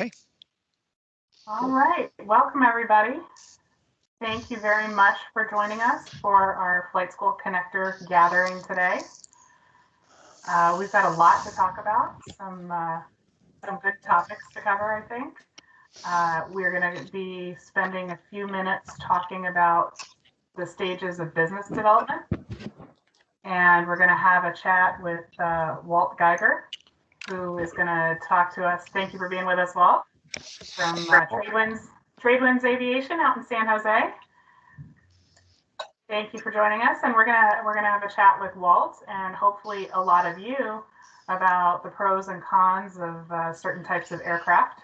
Okay. All right, welcome everybody. Thank you very much for joining us for our Flight School Connector gathering today. We've got a lot to talk about, some good topics to cover, I think. We're going to be spending a few minutes talking about the stages of business development. And we're going to have a chat with Walt Geiger, who is going to talk to us. Thank you for being with us, Walt, from Tradewinds Aviation out in San Jose. Thank you for joining us, and we're gonna have a chat with Walt and hopefully a lot of you about the pros and cons of certain types of aircraft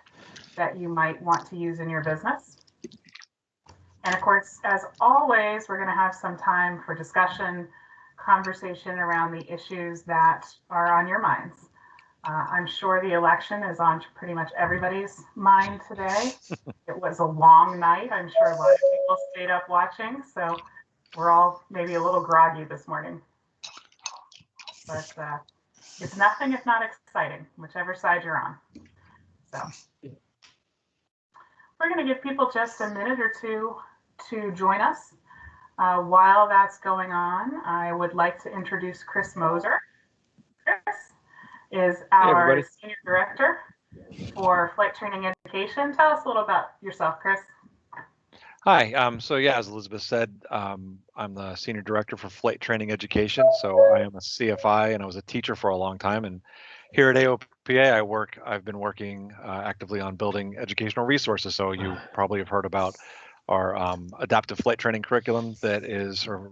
that you might want to use in your business. And of course, as always, we're gonna have some time for discussion, conversation around the issues that are on your minds. I'm sure the election is on pretty much everybody's mind today. It was a long night. I'm sure a lot of people stayed up watching, so we're all maybe a little groggy this morning. But it's nothing if not exciting, whichever side you're on. So we're going to give people just a minute or two to join us. While that's going on, I would like to introduce Chris Moser. Chris is our Senior Director for Flight Training Education. Tell us a little about yourself, Chris. Hi, so yeah, as Elizabeth said, I'm the Senior Director for Flight Training Education. So I am a CFI and I was a teacher for a long time. And here at AOPA, I've been working actively on building educational resources. So you probably have heard about our adaptive flight training curriculum or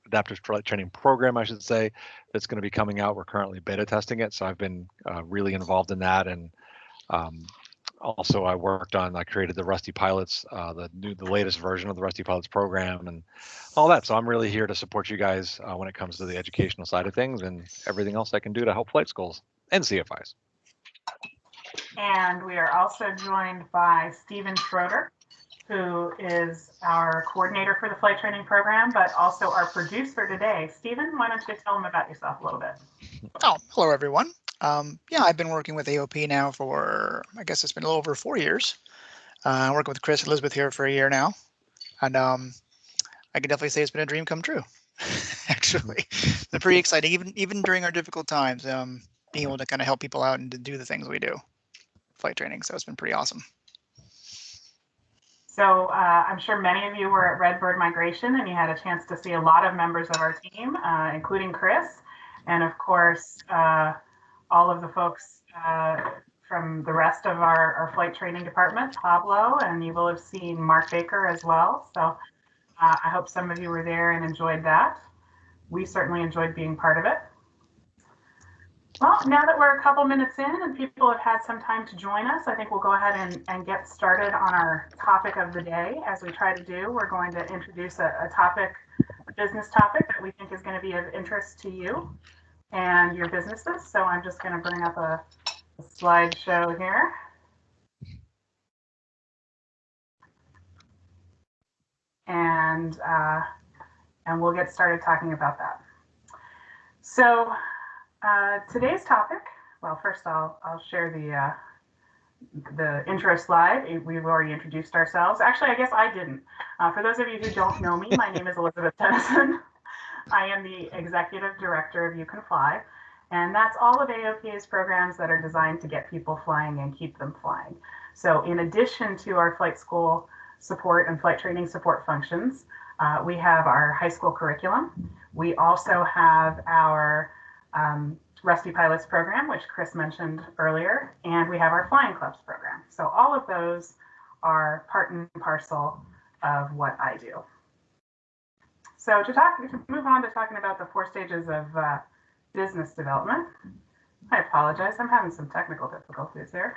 adaptive flight training program, I should say, that's going to be coming out. We're currently beta testing it. So I've been really involved in that. And also I created the Rusty Pilots, the latest version of the Rusty Pilots program and all that. So I'm really here to support you guys when it comes to the educational side of things and everything else I can do to help flight schools and CFIs. And we are also joined by Stephen Schroeder, who is our coordinator for the flight training program, but also our producer today. Stephen, why don't you tell them about yourself a little bit? Oh, hello, everyone. Yeah, I've been working with AOP now for, I guess it's been a little over 4 years. I'm working with Chris and Elizabeth here for a year now. And I can definitely say it's been a dream come true, actually. It's been pretty exciting, even during our difficult times, being able to kind of help people out and to do the things we do, flight training. So it's been pretty awesome. So I'm sure many of you were at Redbird Migration and you had a chance to see a lot of members of our team, including Chris, and of course, all of the folks from the rest of our flight training department, Pablo, and you will have seen Mark Baker as well. So I hope some of you were there and enjoyed that. We certainly enjoyed being part of it. Well, now that we're a couple minutes in and people have had some time to join us, I think we'll go ahead and get started on our topic of the day. As we try to do, we're going to introduce a business topic that we think is going to be of interest to you and your businesses. So I'm just going to bring up a slideshow here. And we'll get started talking about that. So today's topic, well, first I'll share the intro slide. We've already introduced ourselves. Actually, I guess I didn't. For those of you who don't know me, my name is Elizabeth Tennyson. I am the Executive Director of You Can Fly, and that's all of AOPA's programs that are designed to get people flying and keep them flying. So in addition to our flight school support and flight training support functions, we have our high school curriculum. We also have our Rusty Pilots program, which Chris mentioned earlier, and we have our Flying Clubs program. So all of those are part and parcel of what I do. So to move on to talking about the 4 stages of business development, I apologize, I'm having some technical difficulties here.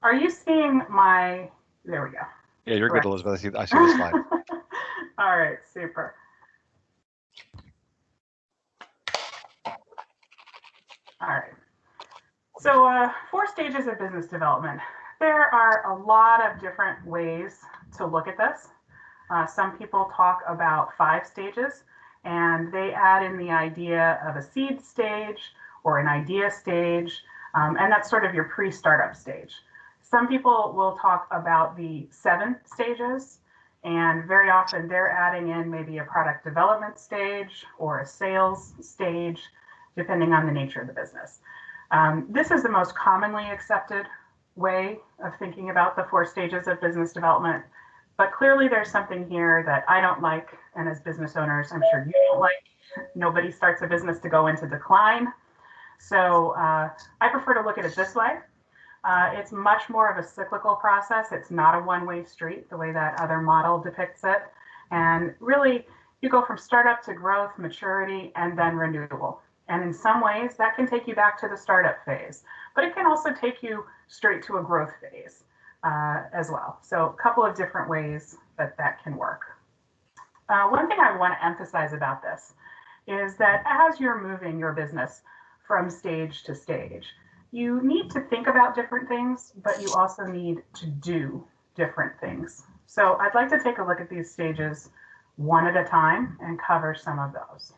Are you seeing my, there we go. Yeah, you're correct. Good, Elizabeth, I see the slide. All right, super. All right. So 4 stages of business development. There are a lot of different ways to look at this. Some people talk about 5 stages, and they add in the idea of a seed stage or an idea stage, and that's sort of your pre-startup stage. Some people will talk about the 7 stages, and very often they're adding in maybe a product development stage or a sales stage, depending on the nature of the business. This is the most commonly accepted way of thinking about the 4 stages of business development. But clearly there's something here that I don't like, and as business owners, I'm sure you don't like. Nobody starts a business to go into decline. So I prefer to look at it this way. It's much more of a cyclical process. It's not a one-way street, the way that other model depicts it. And really, you go from startup to growth, maturity, and then renewal. And in some ways, that can take you back to the startup phase, but it can also take you straight to a growth phase as well. So a couple of different ways that that can work. One thing I want to emphasize about this is that as you're moving your business from stage to stage, you need to think about different things, but you also need to do different things. So I'd like to take a look at these stages one at a time and cover some of those.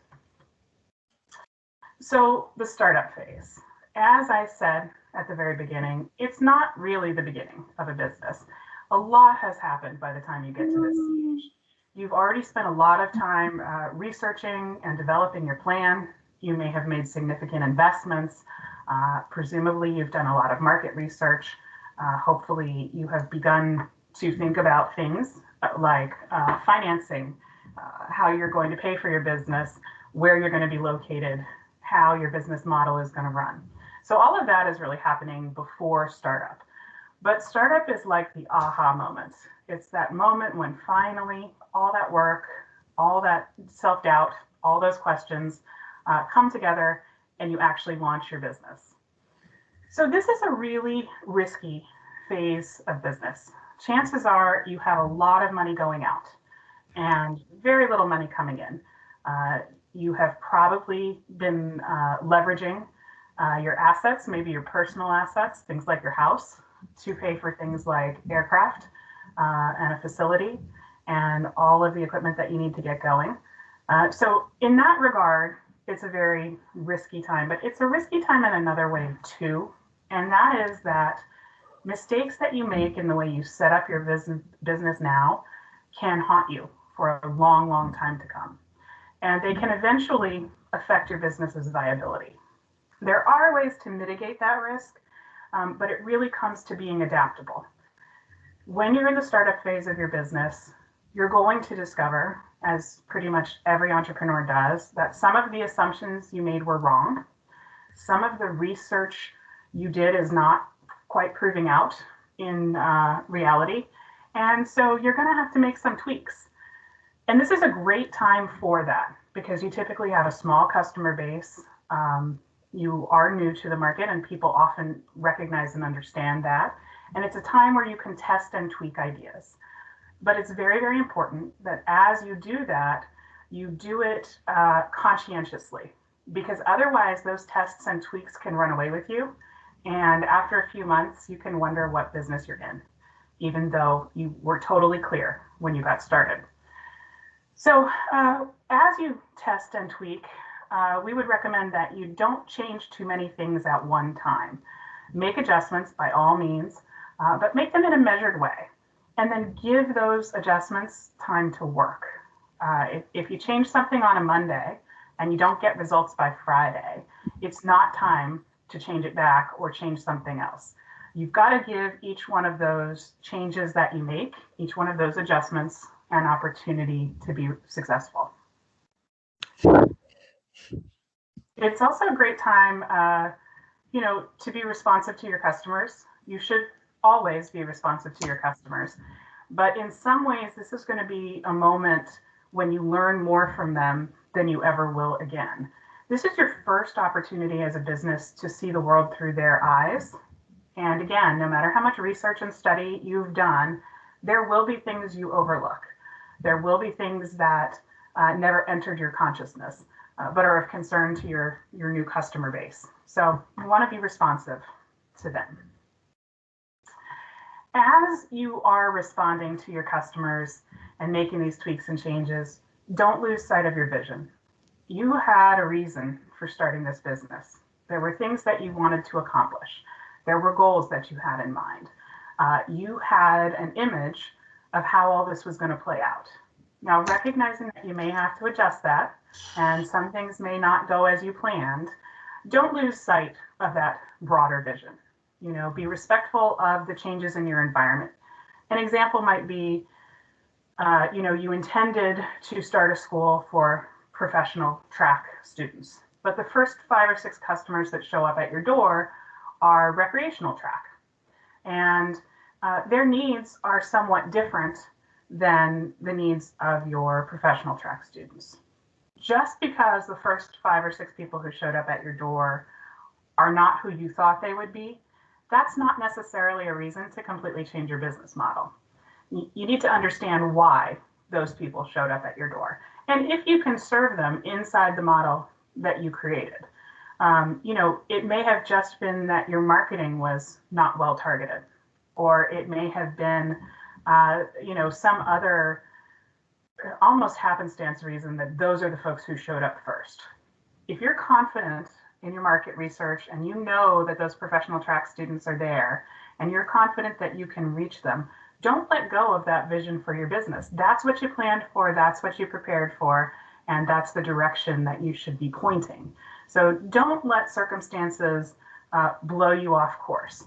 So the startup phase, as I said at the very beginning, it's not really the beginning of a business. A lot has happened by the time you get to this stage. You've already spent a lot of time researching and developing your plan. You may have made significant investments. Presumably you've done a lot of market research. Hopefully you have begun to think about things like financing, how you're going to pay for your business, where you're going to be located, how your business model is going to run. So all of that is really happening before startup. But startup is like the aha moment. It's that moment when finally all that work, all that self-doubt, all those questions come together and you actually launch your business. So this is a really risky phase of business. Chances are you have a lot of money going out and very little money coming in. You have probably been leveraging your assets, maybe your personal assets, things like your house, to pay for things like aircraft and a facility and all of the equipment that you need to get going. So in that regard, it's a very risky time, but it's a risky time in another way too. And that is that mistakes that you make in the way you set up your business now can haunt you for a long, long time to come. And they can eventually affect your business's viability. There are ways to mitigate that risk, but it really comes to being adaptable. When you're in the startup phase of your business, you're going to discover, as pretty much every entrepreneur does, that some of the assumptions you made were wrong. Some of the research you did is not quite proving out in reality. And so you're going to have to make some tweaks. And this is a great time for that because you typically have a small customer base. You are new to the market and people often recognize and understand that. And it's a time where you can test and tweak ideas. But it's very, very important that as you do that, you do it conscientiously, because otherwise those tests and tweaks can run away with you. And after a few months, you can wonder what business you're in, even though you were totally clear when you got started. So as you test and tweak, we would recommend that you don't change too many things at one time. Make adjustments by all means, but make them in a measured way. And then give those adjustments time to work. If you change something on a Monday and you don't get results by Friday, it's not time to change it back or change something else. You've got to give each one of those changes that you make, each one of those adjustments, an opportunity to be successful. It's also a great time, to be responsive to your customers. You should always be responsive to your customers. But in some ways, this is going to be a moment when you learn more from them than you ever will again. This is your first opportunity as a business to see the world through their eyes. And again, no matter how much research and study you've done, there will be things you overlook. There will be things that never entered your consciousness, but are of concern to your new customer base. So you want to be responsive to them. As you are responding to your customers and making these tweaks and changes, don't lose sight of your vision. You had a reason for starting this business. There were things that you wanted to accomplish. There were goals that you had in mind. you had an image of how all this was going to play out. Now, recognizing that you may have to adjust that and some things may not go as you planned, don't lose sight of that broader vision. You know, be respectful of the changes in your environment. An example might be, you know, you intended to start a school for professional track students, but the first 5 or 6 customers that show up at your door are recreational track. And their needs are somewhat different than the needs of your professional track students. Just because the first 5 or 6 people who showed up at your door are not who you thought they would be, that's not necessarily a reason to completely change your business model. You need to understand why those people showed up at your door. And if you can serve them inside the model that you created. You know, it may have just been that your marketing was not well targeted, or it may have been, you know, some other almost happenstance reason that those are the folks who showed up first. If you're confident in your market research and you know that those professional track students are there and you're confident that you can reach them, don't let go of that vision for your business. That's what you planned for, that's what you prepared for, and that's the direction that you should be pointing. So don't let circumstances blow you off course.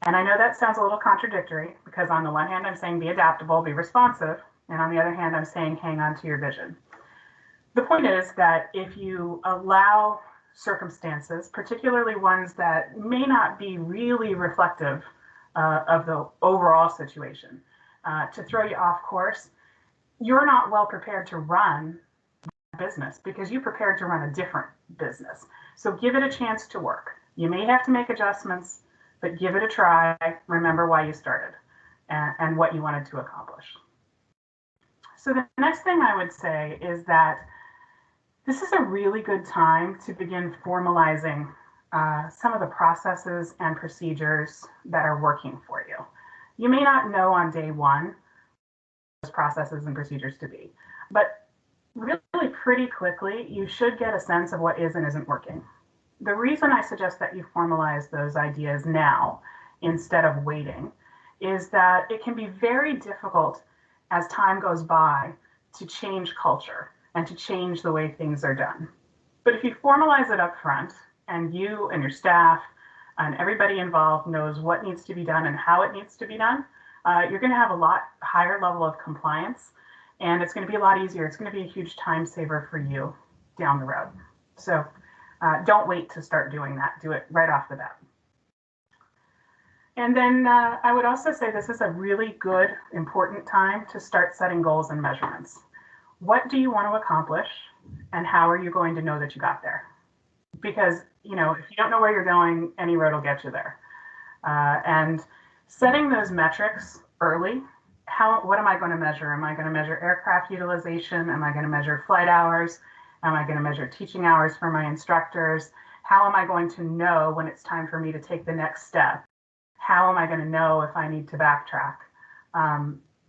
And I know that sounds a little contradictory because on the one hand, I'm saying be adaptable, be responsive. And on the other hand, I'm saying hang on to your vision. The point is that if you allow circumstances, particularly ones that may not be really reflective of the overall situation, to throw you off course, you're not well prepared to run business because you prepared to run a different business. So give it a chance to work. You may have to make adjustments, but give it a try. Remember why you started and what you wanted to accomplish. So the next thing I would say is that this is a really good time to begin formalizing some of the processes and procedures that are working for you. You may not know on day one those processes and procedures to be, but really pretty quickly, you should get a sense of what is and isn't working. The reason I suggest that you formalize those ideas now instead of waiting is that it can be very difficult as time goes by to change culture and to change the way things are done. But if you formalize it up front and you and your staff and everybody involved knows what needs to be done and how it needs to be done, you're going to have a lot higher level of compliance, and it's going to be a lot easier. It's going to be a huge time saver for you down the road. So don't wait to start doing that. Do it right off the bat. And then I would also say this is a really good, important time to start setting goals and measurements. What do you want to accomplish, and how are you going to know that you got there? Because, you know, if you don't know where you're going, any road will get you there. And setting those metrics early, what am I going to measure? Am I going to measure aircraft utilization? Am I going to measure flight hours? Am I going to measure teaching hours for my instructors? How am I going to know when it's time for me to take the next step? How am I going to know if I need to backtrack?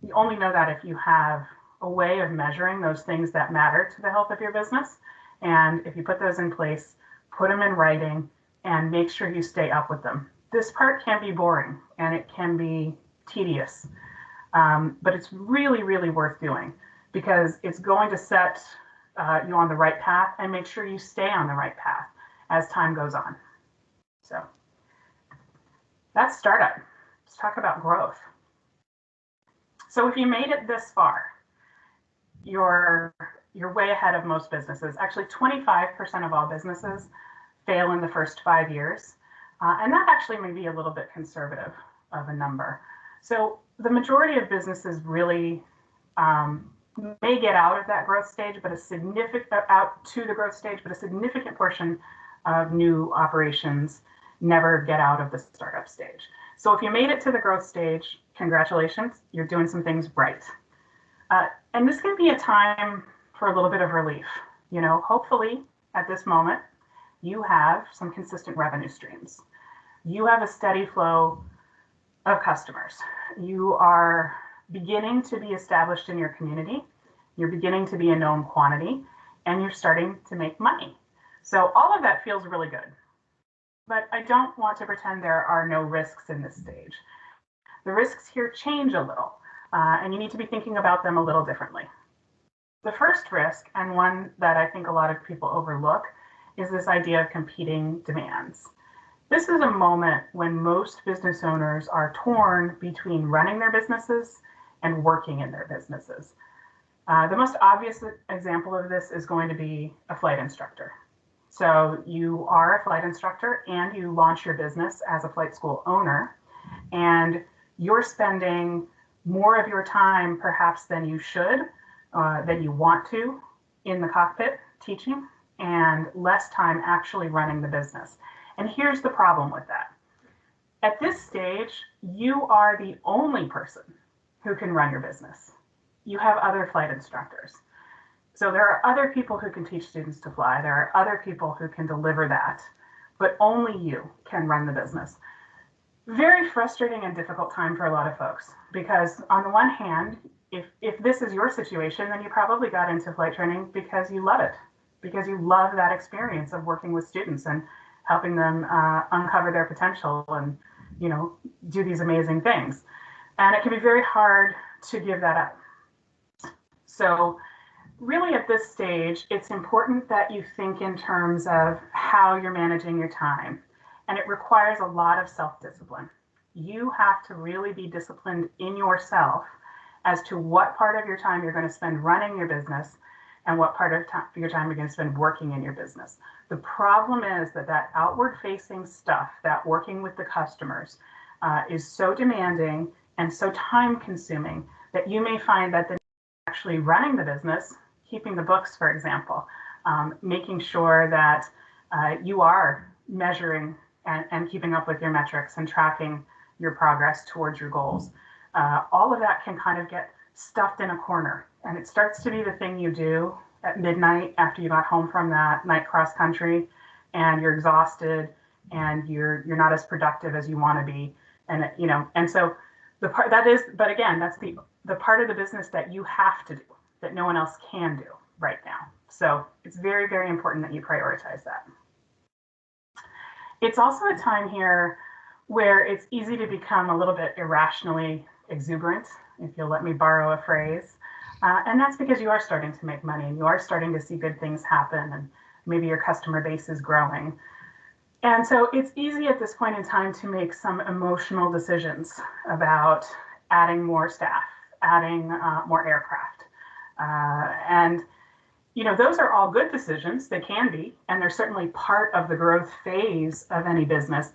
You only know that if you have a way of measuring those things that matter to the health of your business. And if you put those in place, put them in writing and make sure you stay up with them. This part can be boring and it can be tedious, but it's really, really worth doing because it's going to set you on the right path and make sure you stay on the right path as time goes on. So that's startup. Let's talk about growth. So if you made it this far, you're way ahead of most businesses. Actually, 25% of all businesses fail in the first 5 years. And that actually may be a little bit conservative of a number. So the majority of businesses really may get out of that growth stage, but a significant portion of new operations never get out of the startup stage. So if you made it to the growth stage, congratulations, you're doing some things right. And this can be a time for a little bit of relief. You know, hopefully at this moment, you have some consistent revenue streams. You have a steady flow of customers. You are beginning to be established in your community. You're beginning to be a known quantity, and you're starting to make money. So all of that feels really good. But I don't want to pretend there are no risks in this stage. the risks here change a little, and you need to be thinking about them a little differently. The first risk, and one that I think a lot of people overlook, is this idea of competing demands. This is a moment when most business owners are torn between running their businesses and working in their businesses. The most obvious example of this is going to be a flight instructor. So you are a flight instructor and you launch your business as a flight school owner, and you're spending more of your time perhaps than you should, than you want to, in the cockpit teaching, and less time actually running the business. And here's the problem with that. At this stage, you are the only person who can run your business. You have other flight instructors. So there are other people who can teach students to fly. There are other people who can deliver that, but only you can run the business. Very frustrating and difficult time for a lot of folks, because on the one hand, if this is your situation, then you probably got into flight training because you love it, because you love that experience of working with students and helping them uncover their potential and, you know, do these amazing things. And it can be very hard to give that up. So really at this stage, it's important that you think in terms of how you're managing your time. And it requires a lot of self-discipline. You have to really be disciplined in yourself as to what part of your time you're going to spend running your business and what part of your time you're going to spend working in your business. The problem is that outward facing stuff, that working with the customers, is so demanding and so time consuming that you may find that the actually running the business, keeping the books, for example, making sure that you are measuring and keeping up with your metrics and tracking your progress towards your goals. All of that can kind of get stuffed in a corner, and it starts to be the thing you do at midnight after you got home from that night cross country, and you're exhausted and you're not as productive as you want to be. And you know, and so the part that is, but again, that's the part of the business that you have to do, that no one else can do right now. So it's very, very important that you prioritize that. It's also a time here where it's easy to become a little bit irrationally exuberant, if you'll let me borrow a phrase. And that's because you are starting to make money and you are starting to see good things happen, and maybe your customer base is growing. And so it's easy at this point in time to make some emotional decisions about adding more staff, adding more aircraft. And you know, those are all good decisions. They can be, and they're certainly part of the growth phase of any business,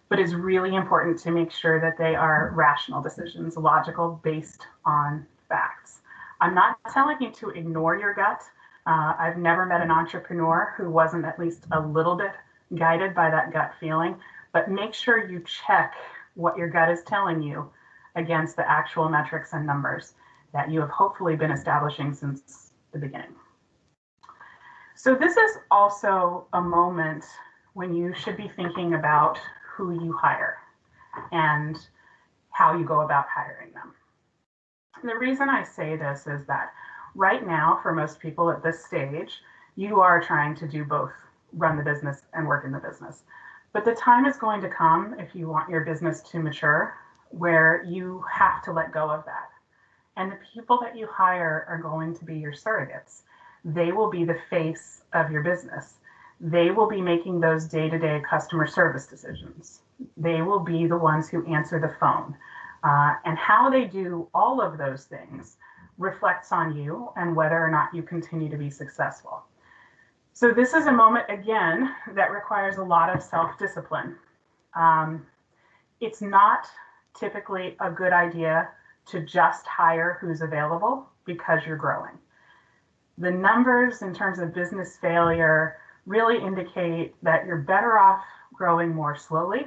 but it's really important to make sure that they are rational decisions, logical, based on facts. I'm not telling you to ignore your gut. I've never met an entrepreneur who wasn't at least a little bit guided by that gut feeling, but make sure you check what your gut is telling you against the actual metrics and numbers that you have hopefully been establishing since the beginning. So this is also a moment when you should be thinking about who you hire and how you go about hiring them. And the reason I say this is that right now, for most people at this stage, you are trying to do both, run the business and work in the business. But the time is going to come, if you want your business to mature, where you have to let go of that. And the people that you hire are going to be your surrogates. They will be the face of your business. They will be making those day-to-day customer service decisions. They will be the ones who answer the phone. And how they do all of those things reflects on you and whether or not you continue to be successful. So this is a moment, again, that requires a lot of self-discipline. It's not typically a good idea to just hire who's available because you're growing. The numbers in terms of business failure really indicate that you're better off growing more slowly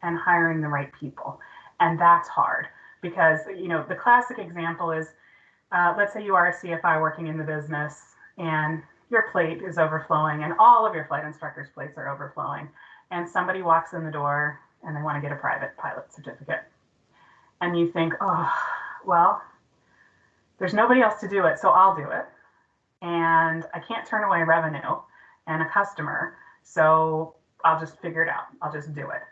and hiring the right people. And that's hard because, you know, the classic example is, let's say you are a CFI working in the business and your plate is overflowing and all of your flight instructors' plates are overflowing. And somebody walks in the door and they want to get a private pilot certificate. And you think, oh, well, there's nobody else to do it, so I'll do it. And I can't turn away revenue and a customer, so I'll just figure it out. I'll just do it.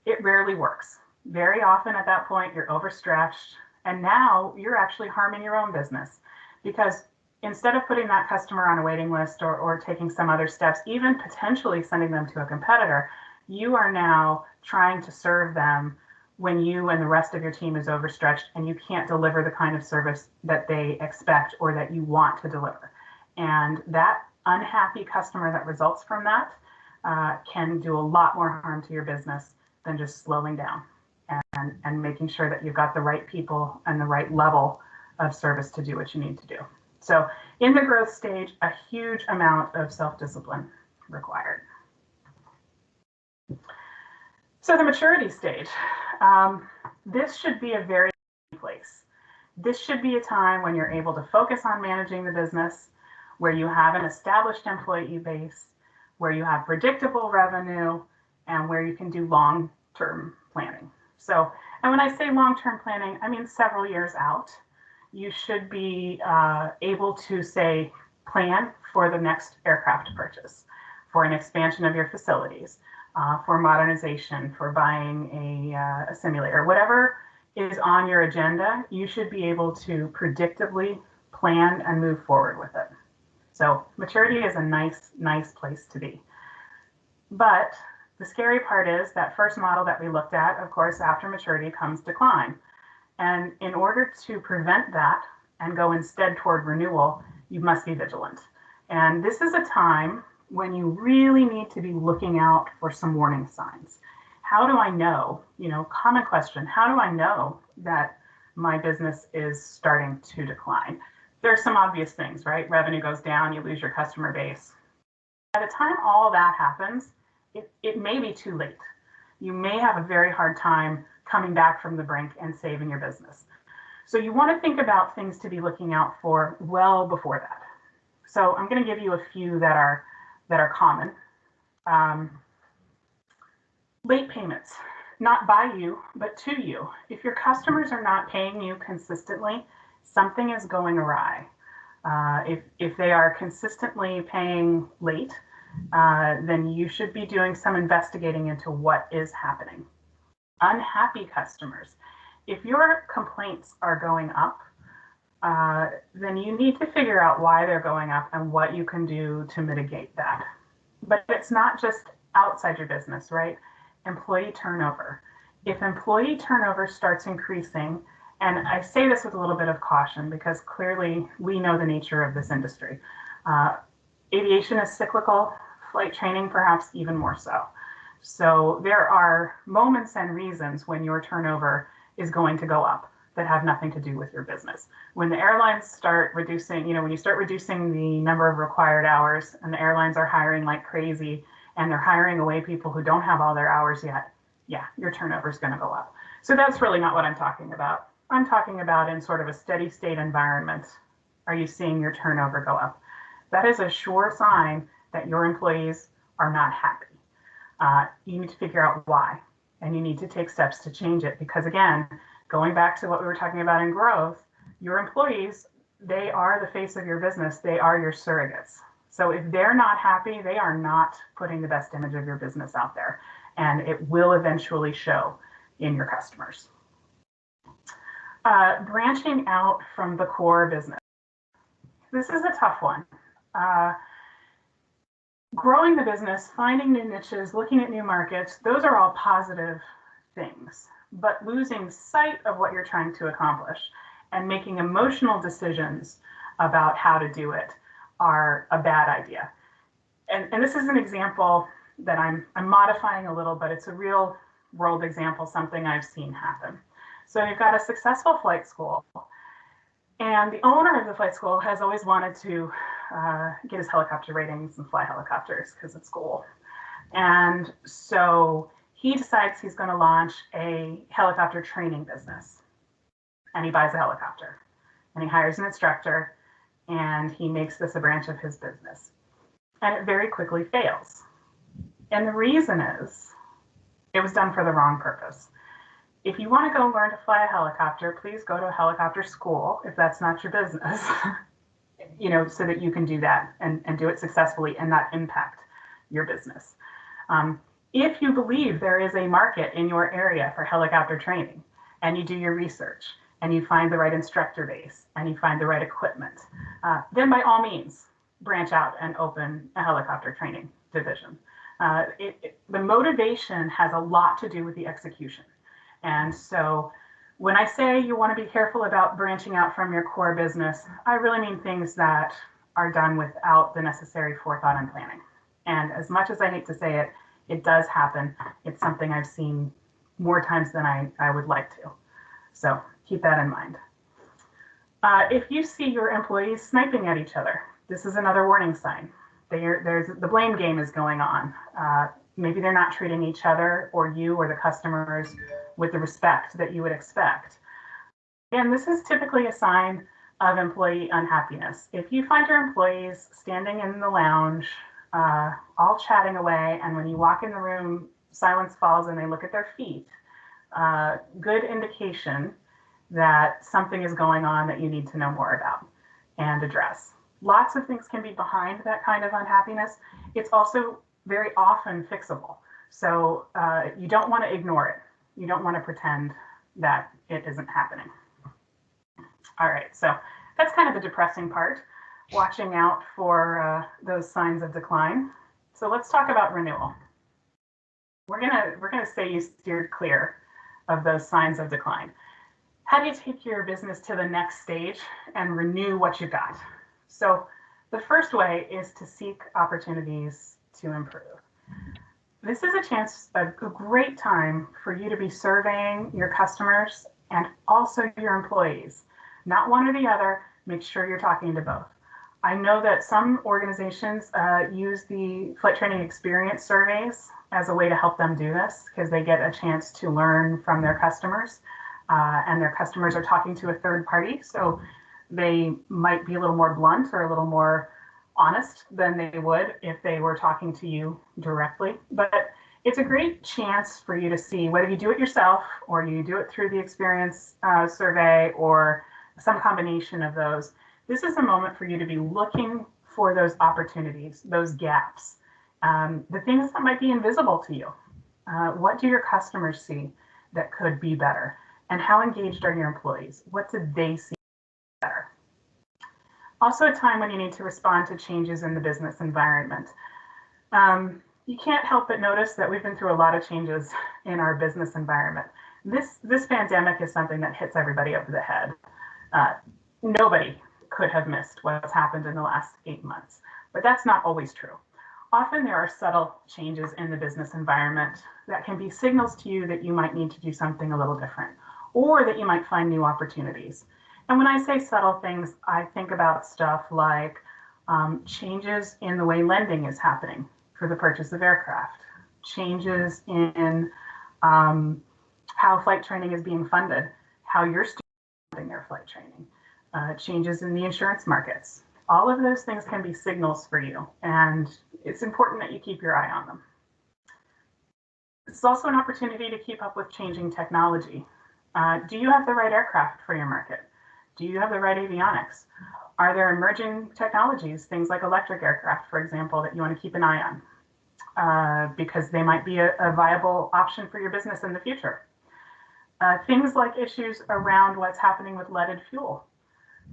It rarely works. Very often at that point, you're overstretched, and now you're actually harming your own business because instead of putting that customer on a waiting list or taking some other steps, even potentially sending them to a competitor, you are now trying to serve them when you and the rest of your team is overstretched and you can't deliver the kind of service that they expect or that you want to deliver. And that unhappy customer that results from that can do a lot more harm to your business than just slowing down and making sure that you've got the right people and the right level of service to do what you need to do. So in the growth stage, a huge amount of self-discipline required. So the maturity stage, this should be a very place. This should be a time when you're able to focus on managing the business, where you have an established employee base, where you have predictable revenue, and where you can do long-term planning. So, and when I say long-term planning, I mean several years out. You should be able to say, plan for the next aircraft purchase, for an expansion of your facilities, for modernization, for buying a simulator, whatever is on your agenda, you should be able to predictably plan and move forward with it. So maturity is a nice place to be. But the scary part is that first model that we looked at, of course, after maturity comes decline. And in order to prevent that and go instead toward renewal, you must be vigilant. And this is a time when you really need to be looking out for some warning signs. How do I know, common question, how do I know that my business is starting to decline? There's some obvious things, right? Revenue goes down, you lose your customer base. By the time all of that happens, it may be too late. You may have a very hard time coming back from the brink and saving your business. So you want to think about things to be looking out for well before that. So I'm going to give you a few that are common. Late payments, not by you, but to you. If your customers are not paying you consistently, something is going awry. If they are consistently paying late, then you should be doing some investigating into what is happening. Unhappy customers. If your complaints are going up, then you need to figure out why they're going up and what you can do to mitigate that. But it's not just outside your business, right? Employee turnover. If employee turnover starts increasing, and I say this with a little bit of caution because clearly we know the nature of this industry. Aviation is cyclical, flight training perhaps even more so. So there are moments and reasons when your turnover is going to go up that have nothing to do with your business. When the airlines start reducing, when you start reducing the number of required hours and the airlines are hiring like crazy and they're hiring away people who don't have all their hours yet, yeah, your turnover is going to go up. So that's really not what I'm talking about. I'm talking about in sort of a steady state environment. Are you seeing your turnover go up? That is a sure sign that your employees are not happy. You need to figure out why, and you need to take steps to change it because again, going back to what we were talking about in growth, your employees, they are the face of your business. They are your surrogates. So if they're not happy, they are not putting the best image of your business out there, and it will eventually show in your customers. Branching out from the core business. This is a tough one. Growing the business, finding new niches, looking at new markets, those are all positive things. But losing sight of what you're trying to accomplish and making emotional decisions about how to do it are a bad idea. And this is an example that I'm modifying a little, but it's a real world example, something I've seen happen. So you've got a successful flight school, and the owner of the flight school has always wanted to get his helicopter ratings and fly helicopters because it's cool. And so he decides he's going to launch a helicopter training business. And he buys a helicopter and he hires an instructor and he makes this a branch of his business. And it very quickly fails. And the reason is it was done for the wrong purpose. If you want to go learn to fly a helicopter, please go to a helicopter school if that's not your business, so that you can do that and do it successfully and not impact your business. If you believe there is a market in your area for helicopter training, and you do your research, and you find the right instructor base, and you find the right equipment, then by all means, branch out and open a helicopter training division. The motivation has a lot to do with the execution. And so when I say you want to be careful about branching out from your core business, I really mean things that are done without the necessary forethought and planning. And as much as I hate to say it, it does happen. It's something I've seen more times than I would like to. So keep that in mind. If you see your employees sniping at each other, this is another warning sign. The blame game is going on. Maybe they're not treating each other or you or the customers with the respect that you would expect. And this is typically a sign of employee unhappiness. If you find your employees standing in the lounge, all chatting away, and when you walk in the room, silence falls and they look at their feet, good indication that something is going on that you need to know more about and address. Lots of things can be behind that kind of unhappiness. It's also very often fixable. So you don't want to ignore it. You don't want to pretend that it isn't happening. All right, so that's kind of the depressing part, watching out for those signs of decline. So let's talk about renewal. We're gonna say you steered clear of those signs of decline. How do you take your business to the next stage and renew what you got? So the first way is to seek opportunities to improve. This is a great time for you to be surveying your customers and also your employees. Not one or the other, make sure you're talking to both. I know that some organizations use the flight training experience surveys as a way to help them do this because they get a chance to learn from their customers and their customers are talking to a third party. So they might be a little more blunt or a little more honest than they would if they were talking to you directly. But it's a great chance for you to see whether you do it yourself or you do it through the experience survey or some combination of those. This is a moment for you to be looking for those opportunities, those gaps, the things that might be invisible to you. What do your customers see that could be better? And how engaged are your employees? What do they see better? Also a time when you need to respond to changes in the business environment. You can't help but notice that we've been through a lot of changes in our business environment. This pandemic is something that hits everybody over the head. Nobody could have missed what's happened in the last 8 months, but that's not always true. Often there are subtle changes in the business environment that can be signals to you that you might need to do something a little different or that you might find new opportunities. And when I say subtle things, I think about stuff like changes in the way lending is happening for the purchase of aircraft, changes in how flight training is being funded, how you're funding their flight training, changes in the insurance markets. All of those things can be signals for you, and it's important that you keep your eye on them. It's also an opportunity to keep up with changing technology. Do you have the right aircraft for your market? Do you have the right avionics? Are there emerging technologies, things like electric aircraft, for example, that you want to keep an eye on because they might be a viable option for your business in the future? Things like issues around what's happening with leaded fuel.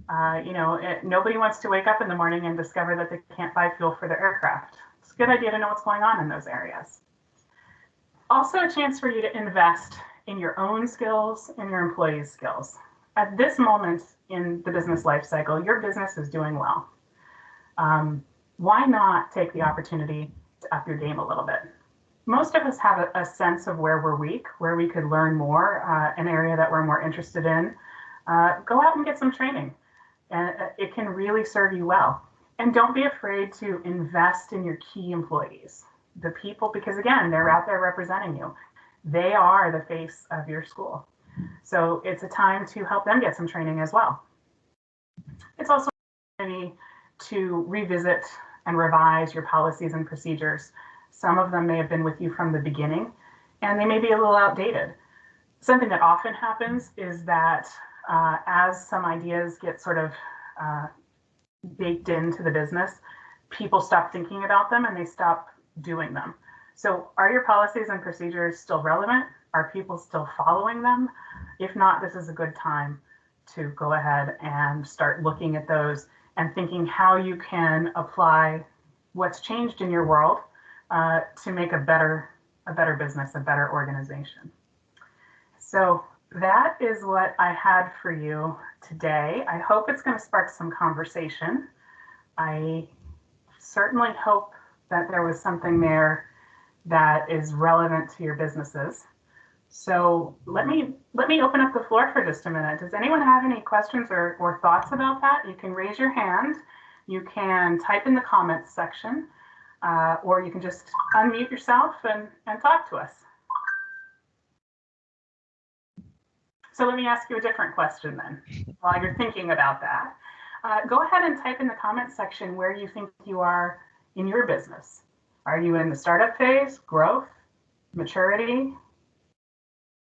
Nobody wants to wake up in the morning and discover that they can't buy fuel for their aircraft. It's a good idea to know what's going on in those areas. Also a chance for you to invest in your own skills and your employees' skills. At this moment in the business life cycle, your business is doing well. Why not take the opportunity to up your game a little bit? Most of us have a sense of where we're weak, where we could learn more, an area that we're more interested in. Go out and get some training. It can really serve you well. And don't be afraid to invest in your key employees, the people, because again, they're out there representing you. They are the face of your school. So it's a time to help them get some training as well. It's also an opportunity to revisit and revise your policies and procedures. Some of them may have been with you from the beginning, and they may be a little outdated. Something that often happens is that as some ideas get sort of baked into the business, people stop thinking about them and they stop doing them. So are your policies and procedures still relevant? Are people still following them? If not, this is a good time to go ahead and start looking at those and thinking how you can apply what's changed in your world to make a better business, a better organization. So that is what I had for you today. I hope it's going to spark some conversation. I certainly hope that there was something there that is relevant to your businesses. So let me open up the floor for just a minute. Does anyone have any questions or thoughts about that? You can raise your hand. You can type in the comments section, or you can just unmute yourself and talk to us. So let me ask you a different question then, while you're thinking about that. Go ahead and type in the comments section where you think you are in your business. Are you in the startup phase, growth, maturity,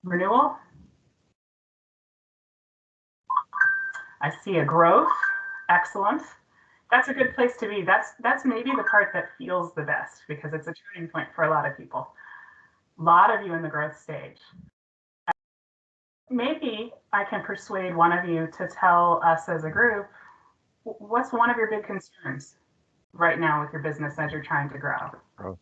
renewal? I see a growth. Excellent. That's a good place to be. That's maybe the part that feels the best because it's a turning point for a lot of people. A lot of you in the growth stage. Maybe I can persuade one of you to tell us as a group, what's one of your big concerns right now with your business as you're trying to grow? Growth.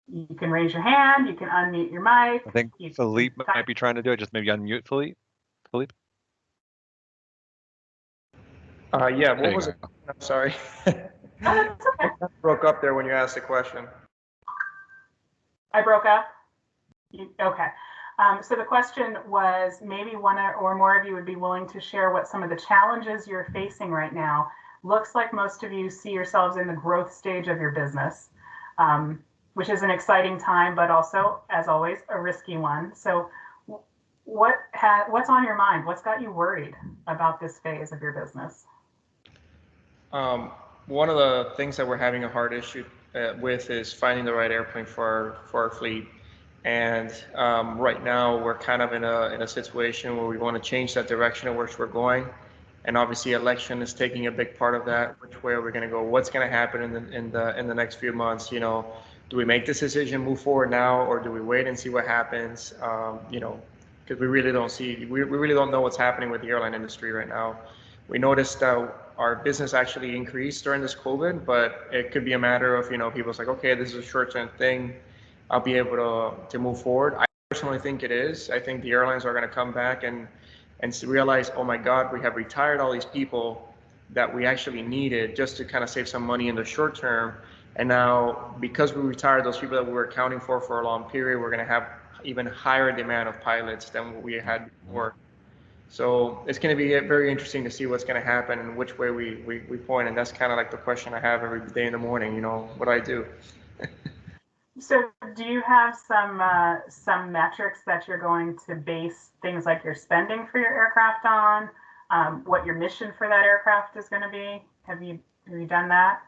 You can raise your hand, you can unmute your mic. I think Philippe might be trying to do it. Just maybe unmute Philippe. Philippe? Yeah, what was it? I'm sorry. Oh, that's okay. Broke up there when you asked the question. I broke up? Okay. So the question was, maybe one or more of you would be willing to share what some of the challenges you're facing right now. Looks like most of you see yourselves in the growth stage of your business, which is an exciting time, but also, as always, a risky one. So what's on your mind? What's got you worried about this phase of your business? One of the things that we're having a hard issue with is finding the right airplane for our fleet. And right now we're kind of in a situation where we want to change that direction of which we're going. And obviously election is taking a big part of that, which way we're going to go, what's going to happen in the next few months. You know, do we make this decision, move forward now, or do we wait and see what happens? You know, because we really don't know what's happening with the airline industry right now. We noticed our business actually increased during this COVID, but it could be a matter of, you know, people's like, okay, this is a short-term thing, I'll be able to move forward. I personally think it is. I think the airlines are going to come back and realize, oh my God, we have retired all these people that we actually needed just to kind of save some money in the short term. And now, because we retired those people that we were accounting for a long period, we're going to have even higher demand of pilots than what we had before. So it's going to be very interesting to see what's going to happen and which way we point. And that's kind of like the question I have every day in the morning, you know, what I do. So do you have some metrics that you're going to base things like your spending for your aircraft on, what your mission for that aircraft is going to be? Have you done that?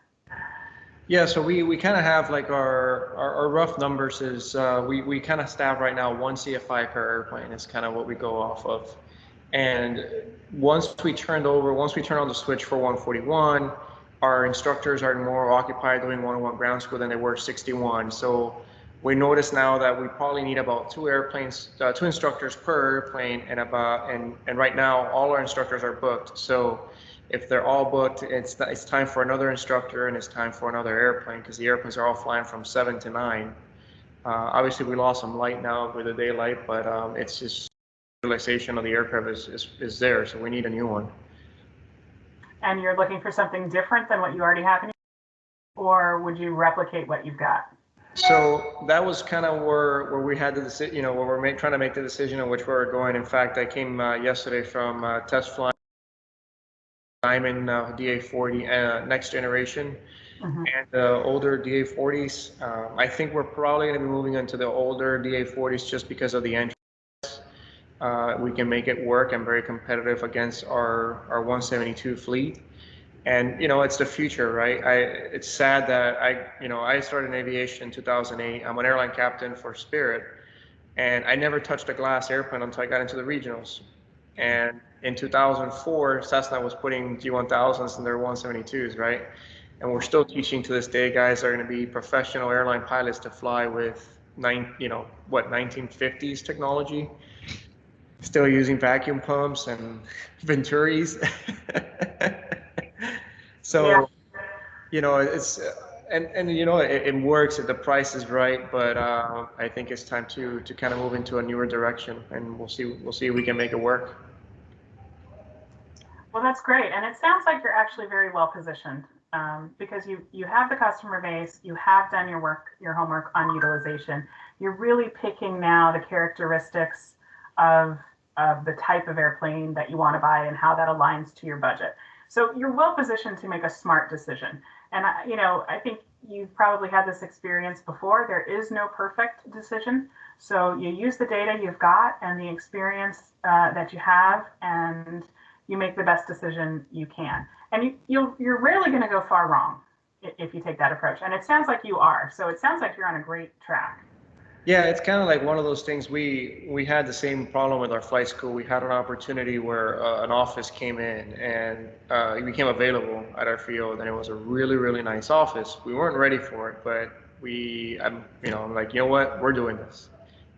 Yeah, so we kind of have like our rough numbers is we kind of staff right now 1 CFI per airplane is kind of what we go off of. And once we turn on the switch for 141, our instructors are more occupied doing 101 ground school than they were 61. So we notice now that we probably need about 2 instructors per airplane, and right now all our instructors are booked. So if they're all booked, it's time for another instructor and it's time for another airplane because the airplanes are all flying from 7 to 9. Obviously we lost some light now with the daylight, but it's just utilization of the aircraft is there, so we need a new one. And you're looking for something different than what you already have, or would you replicate what you've got? So that was kind of where we had the decision, you know, where we're trying to make the decision on which we're going. In fact, I came yesterday from test flying Diamond DA40 next generation. Mm-hmm. And the older DA40s. I think we're probably going to be moving into the older DA40s just because of the engine. We can make it work and very competitive against our 172 fleet. And, you know, it's the future, right? It's sad that I started in aviation in 2008. I'm an airline captain for Spirit, and I never touched a glass airplane until I got into the regionals. And in 2004, Cessna was putting G1000s in their 172s, right? And we're still teaching to this day guys are going to be professional airline pilots to fly with 1950s technology, still using vacuum pumps and Venturis. So, Yeah. it's and it works if the price is right, but I think it's time to kind of move into a newer direction, and we'll see if we can make it work. Well, that's great. And it sounds like you're actually very well positioned because you have the customer base, you have done your homework on utilization. You're really picking now the characteristics of the type of airplane that you want to buy and how that aligns to your budget. So you're well positioned to make a smart decision. And I think you've probably had this experience before. There is no perfect decision. So you use the data you've got and the experience that you have, and you make the best decision you can. And you're rarely going to go far wrong if you take that approach. And it sounds like you are. So it sounds like you're on a great track. Yeah, it's kind of like one of those things. We had the same problem with our flight school. We had an opportunity where an office came in and it became available at our field, and it was a really, really nice office. We weren't ready for it, but I'm like, you know what, we're doing this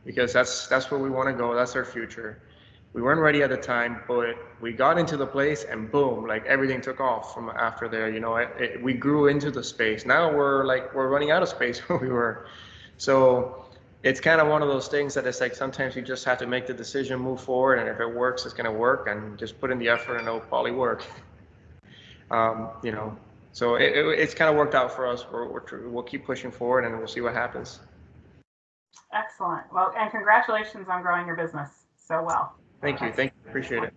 because that's where we want to go. That's our future. We weren't ready at the time, but we got into the place and boom, like everything took off from after there. We grew into the space. Now we're running out of space where we were. So it's kind of one of those things that it's like sometimes you just have to make the decision, move forward, and if it works, it's going to work, and just put in the effort and it'll probably work. So it's kind of worked out for us. We'll keep pushing forward and we'll see what happens. Excellent. Well, and congratulations on growing your business so well. Thank you. Appreciate it.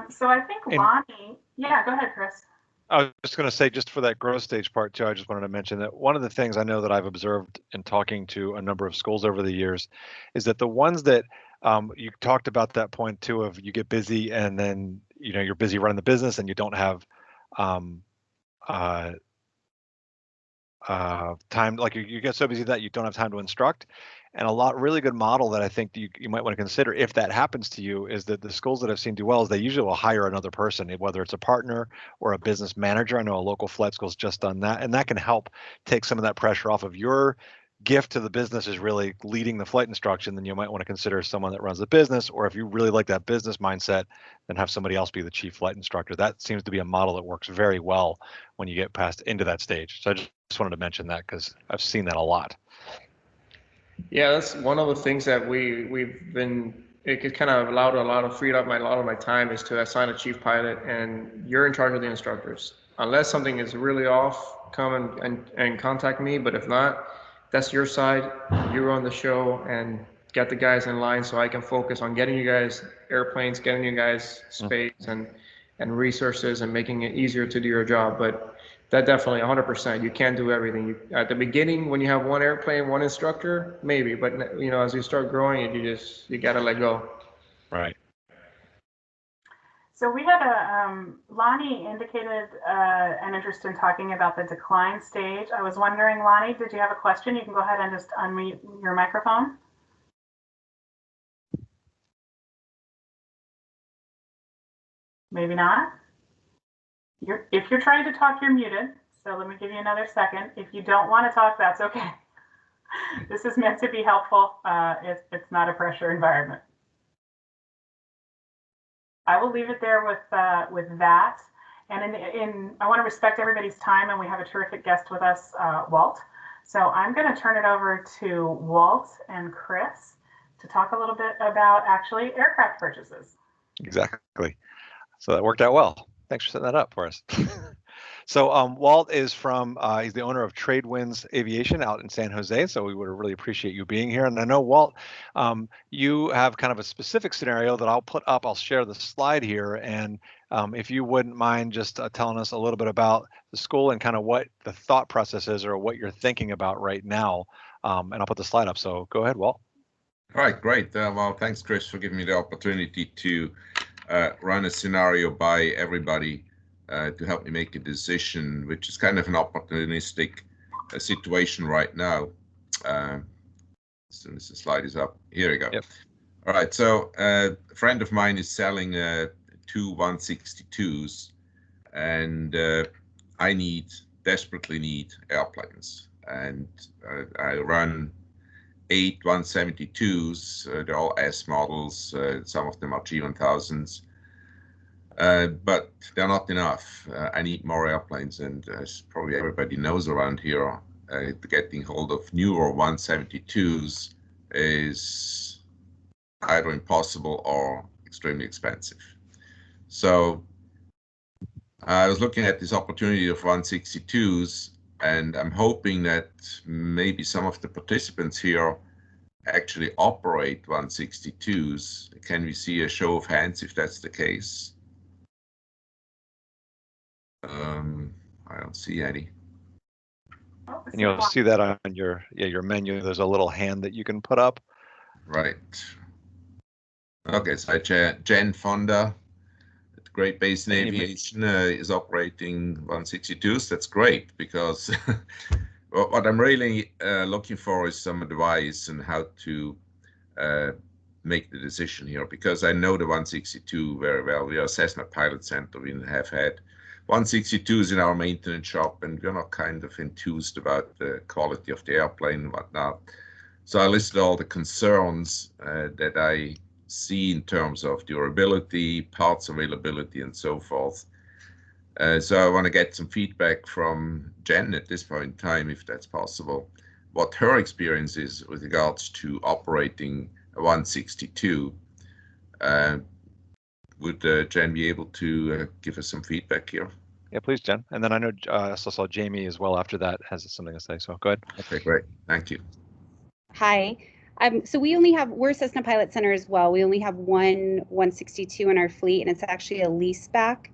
So I think Lonnie, yeah, go ahead, Chris. I was just going to say, just for that growth stage part too, I just wanted to mention that one of the things I know that I've observed in talking to a number of schools over the years is that the ones that you talked about that point too of you get busy and then you're busy running the business and you don't have time, like you get so busy that you don't have time to instruct. And really good model that I think you might want to consider if that happens to you is that the schools that I've seen do well is they usually will hire another person, whether it's a partner or a business manager. I know a local flight school's just done that, and that can help take some of that pressure off of your gift to the business is really leading the flight instruction. Then you might want to consider someone that runs the business, or if you really like that business mindset, then have somebody else be the chief flight instructor. That seems to be a model that works very well when you get past into that stage. So I just wanted to mention that because I've seen that a lot. Yeah, that's one of the things that it kind of freed up a lot of my time is to assign a chief pilot, and you're in charge of the instructors. Unless something is really off, come and contact me, but if not, that's your side. You run the show and get the guys in line so I can focus on getting you guys airplanes, getting you guys space and resources and making it easier to do your job. But that definitely 100%. You can't do everything. At the beginning, when you have one airplane, one instructor, maybe. But as you start growing, you gotta let go. Right. So we had Lonnie indicated an interest in talking about the decline stage. I was wondering, Lonnie, did you have a question? You can go ahead and just unmute your microphone. Maybe not. If you're trying to talk, you're muted. So let me give you another second. If you don't want to talk, that's okay. This is meant to be helpful. It's not a pressure environment. I will leave it there with that. And I want to respect everybody's time, and we have a terrific guest with us, Walt. So I'm going to turn it over to Walt and Chris to talk a little bit about actually aircraft purchases. Exactly. So that worked out well. Thanks for setting that up for us. So Walt is he's the owner of Tradewinds Aviation out in San Jose. So we would really appreciate you being here. And I know, Walt, you have kind of a specific scenario that I'll put up. I'll share the slide here. And if you wouldn't mind just telling us a little bit about the school and kind of what the thought process is or what you're thinking about right now. And I'll put the slide up. So go ahead, Walt. All right, great. Well, thanks, Chris, for giving me the opportunity to run a scenario by everybody to help me make a decision, which is kind of an opportunistic situation right now. As soon as the slide is up, here we go. Yep. All right, so a friend of mine is selling two 162s, and I desperately need airplanes. And I run 8 172s. They're all S models. Some of them are G1000s. But they're not enough. I need more airplanes, and as probably everybody knows around here, getting hold of newer 172s is either impossible or extremely expensive. So I was looking at this opportunity of 162s, and I'm hoping that maybe some of the participants here actually operate 162s. Can we see a show of hands if that's the case? I don't see any. And you'll see that on your menu. There's a little hand that you can put up. Right. Okay, so Jen Fonda at Great Basin Aviation is operating 162s. That's great, because what I'm really looking for is some advice on how to make the decision here, because I know the 162 very well. We are Cessna Pilot Center. We have had 162s in our maintenance shop, and we're not kind of enthused about the quality of the airplane and whatnot. So I listed all the concerns that I see in terms of durability, parts availability, and so forth. So I want to get some feedback from Jen at this point in time, if that's possible, what her experience is with regards to operating a 162. Would Jen be able to give us some feedback here? Yeah, please, Jen. And then I know I also saw Jamie as well after that has something to say. So go ahead. Okay, great. Thank you. Hi. So we're Cessna Pilot Center as well. We only have one 162 in our fleet, and it's actually a lease back.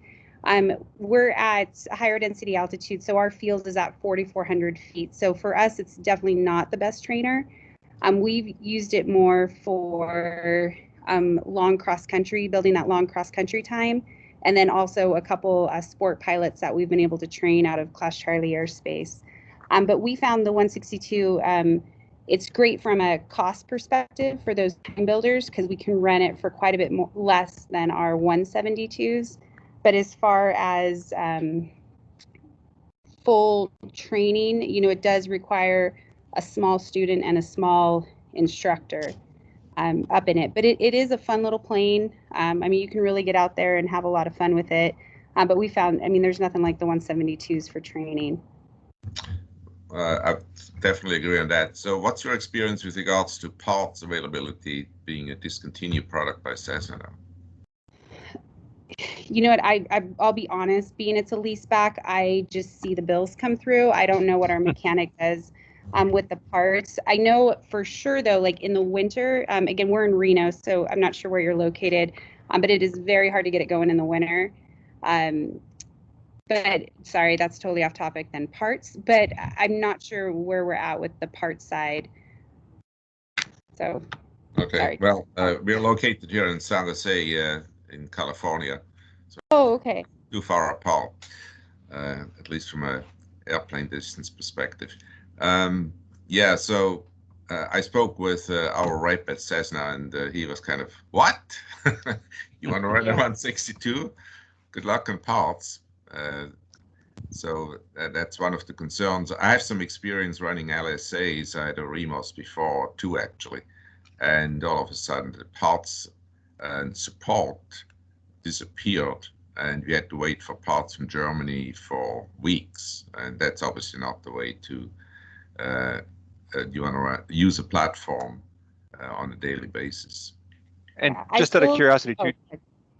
We're at a higher density altitude, so our field is at 4,400 feet. So for us, it's definitely not the best trainer. We've used it more for long cross country, building that long cross country time, and then also a couple sport pilots that we've been able to train out of Class Charlie Airspace. But we found the 162, it's great from a cost perspective for those time builders, because we can rent it for quite a bit less than our 172s. But as far as full training, it does require a small student and a small instructor up in it. But it is a fun little plane. You can really get out there and have a lot of fun with it. But we found, there's nothing like the 172s for training. I definitely agree on that. So what's your experience with regards to parts availability being a discontinued product by Cessna now? You know what, I'll be honest, being it's a lease back, I just see the bills come through. I don't know what our mechanic does with the parts. I know for sure though, like in the winter, again, we're in Reno, so I'm not sure where you're located, but it is very hard to get it going in the winter. But sorry, that's totally off topic then, parts, but I'm not sure where we're at with the parts side. So, okay, sorry. Well, we're located here in San Jose, in California. So okay. Too far apart, at least from an airplane distance perspective. Yeah, so I spoke with our rep at Cessna, and he was kind of, what? You want to run a 162? Good luck on parts. So that's one of the concerns. I have some experience running LSAs. I had a Remos before, 2 actually, and all of a sudden the parts and support disappeared, and we had to wait for parts from Germany for weeks, and that's obviously not the way to you want to use a platform on a daily basis. And just out of curiosity, too,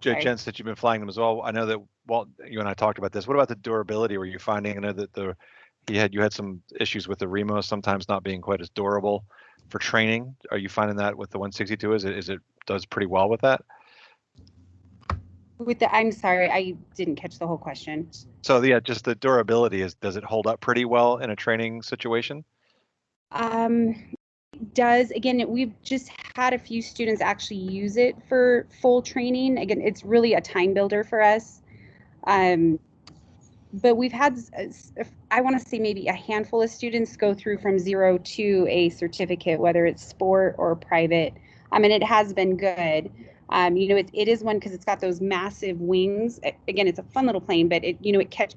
Jen, since you've been flying them as well, I know that Walt, you and I talked about this. What about the durability? Were you finding, I know that you had some issues with the Remos sometimes not being quite as durable for training. Are you finding that with the 162? Is it does pretty well with that? I'm sorry, I didn't catch the whole question. So yeah, just the durability does it hold up pretty well in a training situation? Does, again, we've just had a few students actually use it for full training. Again, it's really a time builder for us. But we've had, I want to say maybe a handful of students go through from 0 to a certificate, whether it's sport or private. and it has been good. It is one because it's got those massive wings. Again, it's a fun little plane, but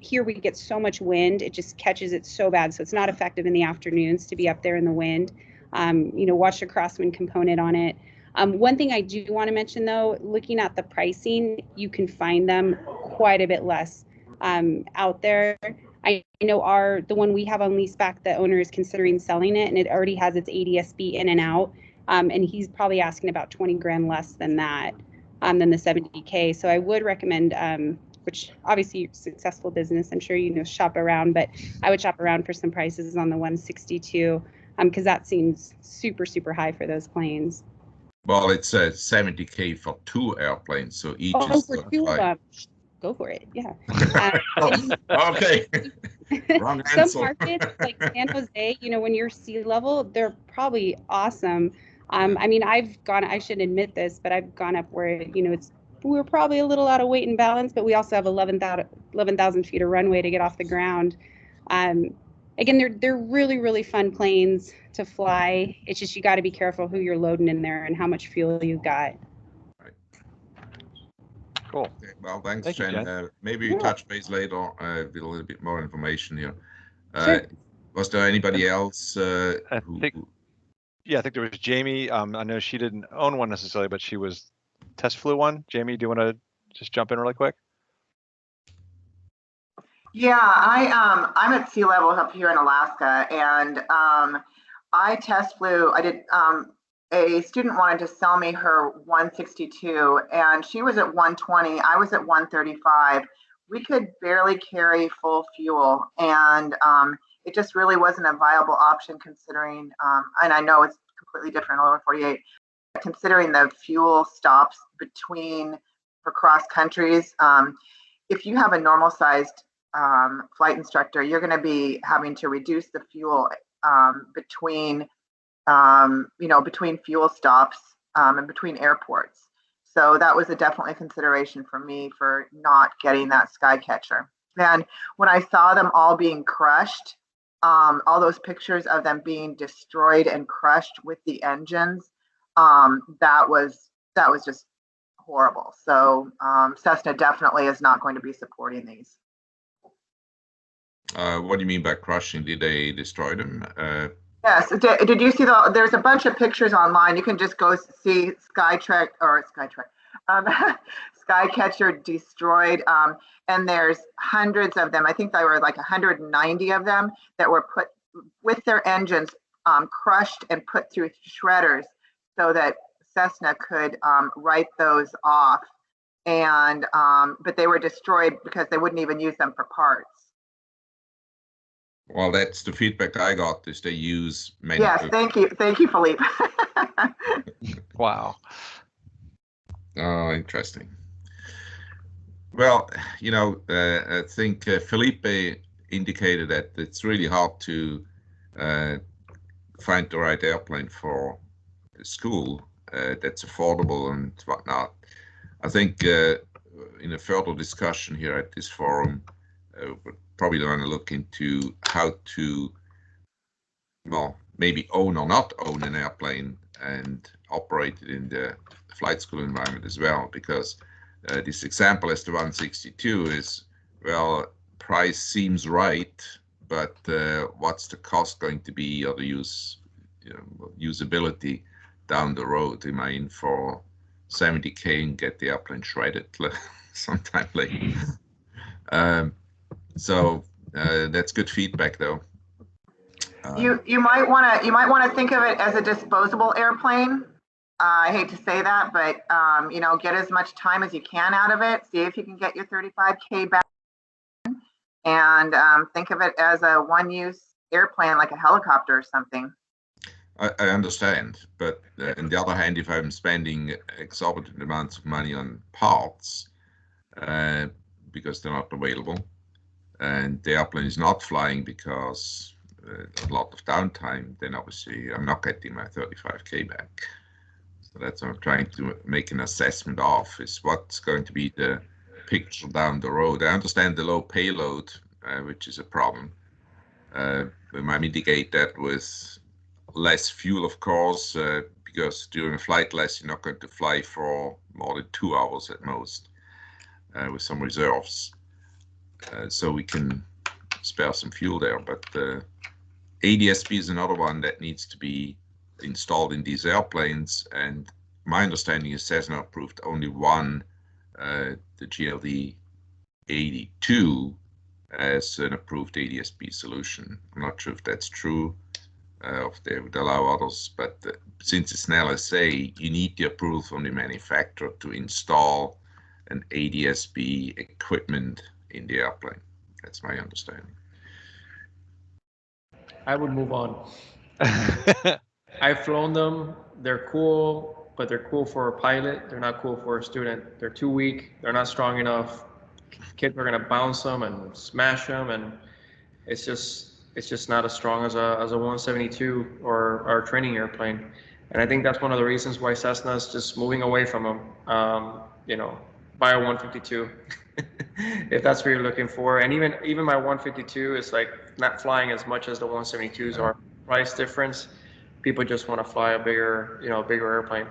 here we get so much wind, it just catches it so bad. So it's not effective in the afternoons to be up there in the wind. Watch the crosswind component on it. One thing I do want to mention though, looking at the pricing, you can find them quite a bit less out there. I know the one we have on lease back, the owner is considering selling it, and it already has its ADS-B in and out. And he's probably asking about 20 grand less than that, than the 70K. So I would recommend, which obviously you're a successful business, I'm sure shop around, but I would shop around for some prices on the 162, because that seems super, super high for those planes. Well, it's 70K for 2 airplanes, so each is for 2 of them. Go for it, yeah. Okay. Wrong Some answer. markets like San Jose, when you're sea level, they're probably awesome. I shouldn't admit this, but I've gone up where, we're probably a little out of weight and balance, but we also have 11,000 feet of runway to get off the ground. Again, they're really, really fun planes to fly. It's just, you got to be careful who you're loading in there and how much fuel you've got. Cool. Okay, well, thanks, Thank you, Jen. Maybe we touch base later with a little bit more information here. Sure. Was there anybody else? I think there was Jamie. I know she didn't own one necessarily, but she was test flew one. Jamie, do you want to just jump in really quick? Yeah, I'm at sea level up here in Alaska, and I test flew. I did. A student wanted to sell me her 162, and she was at 120. I was at 135. We could barely carry full fuel, and it just really wasn't a viable option considering, and I know it's completely different in lower 48, considering the fuel stops for cross countries. If you have a normal sized flight instructor, you're going to be having to reduce the fuel between fuel stops and between airports. So that was definitely a consideration for me for not getting that Skycatcher. And when I saw them all being crushed, all those pictures of them being destroyed and crushed with the engines, that was just horrible. So Cessna definitely is not going to be supporting these. What do you mean by crushing? Did they destroy them? Yes. Did you see there's a bunch of pictures online. You can just go see Skycatcher destroyed. And there's hundreds of them. I think there were like 190 of them that were put with their engines crushed and put through shredders so that Cessna could write those off. And but they were destroyed because they wouldn't even use them for parts. Well, that's the feedback I got, is they use many. Yes, thank you, Philippe. Wow. Oh, interesting. Well, I think Felipe indicated that it's really hard to find the right airplane for school that's affordable and whatnot. I think in a further discussion here at this forum, we're probably going to look into how to, well, maybe own or not own an airplane and operate it in the flight school environment as well, because this example as the 162 is, well, price seems right, but what's the cost going to be, or the usability down the road? Am I in for 70K and get the airplane shredded sometime later? So that's good feedback, though. You might want to think of it as a disposable airplane. I hate to say that, but get as much time as you can out of it. See if you can get your 35K back, and think of it as a one-use airplane, like a helicopter or something. I understand, but on the other hand, if I'm spending exorbitant amounts of money on parts because they're not available, and the airplane is not flying because a lot of downtime, then obviously I'm not getting my 35K back. So that's what I'm trying to make an assessment of, is what's going to be the picture down the road. I understand the low payload, which is a problem. We might mitigate that with less fuel, of course, because during a flight lesson, you're not going to fly for more than 2 hours at most with some reserves. So we can spare some fuel there. But ADS-B is another one that needs to be installed in these airplanes. And my understanding is Cessna approved only one, the GLD 82, as an approved ADS-B solution. I'm not sure if that's true, if they would allow others, but since it's an LSA, you need the approval from the manufacturer to install an ADS-B equipment in the airplane. That's my understanding. I would move on. I've flown them. They're cool, but they're cool for a pilot. They're not cool for a student. They're too weak. They're not strong enough. Kids are gonna bounce them and smash them, and it's just not as strong as a 172 or our training airplane. And I think that's one of the reasons why Cessna is just moving away from them. You know, buy a 152 if that's what you're looking for. And even my 152 is like not flying as much as the 172s are. Price difference. People just want to fly a bigger airplane.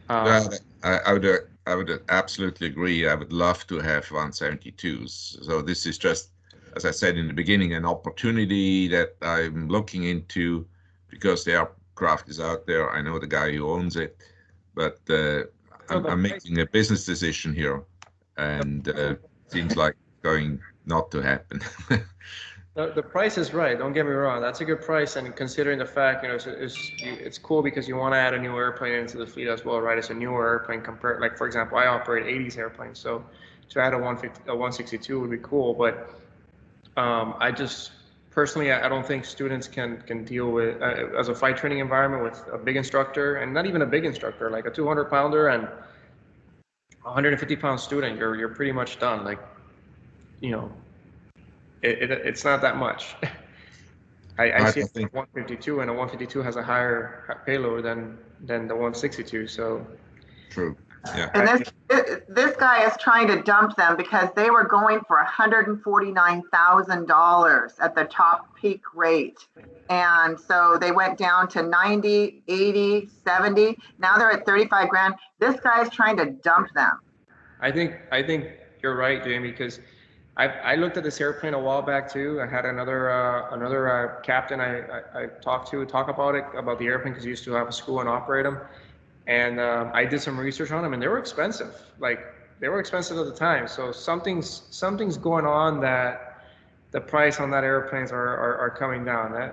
I would absolutely agree. I would love to have 172s. So this is just, as I said in the beginning, an opportunity that I'm looking into because the aircraft is out there. I know the guy who owns it, but I'm making a business decision here, and seems like going not to happen. The price is right. Don't get me wrong. That's a good price, and considering the fact, it's cool because you want to add a new airplane into the fleet as well, right? It's a newer airplane compared, like for example, I operate 80s airplanes, so to add a 162 would be cool. But I just personally, I don't think students can deal with as a flight training environment with a big instructor, and not even a big instructor, like a 200-pounder and 150-pound student. You're pretty much done. Like, it's not that much. I see a 152, and a 152 has a higher payload than the 162. So true. Yeah. And this guy is trying to dump them because they were going for $149,000 at the top peak rate. And so they went down to 90, 80, 70. Now they're at 35 grand. This guy is trying to dump them. I think you're right, Jamie, because I looked at this airplane a while back too. I had another captain I talked about the airplane because he used to have a school and operate them. And I did some research on them, and they were expensive. Like, they were expensive at the time. So something's going on that the price on that airplanes are coming down.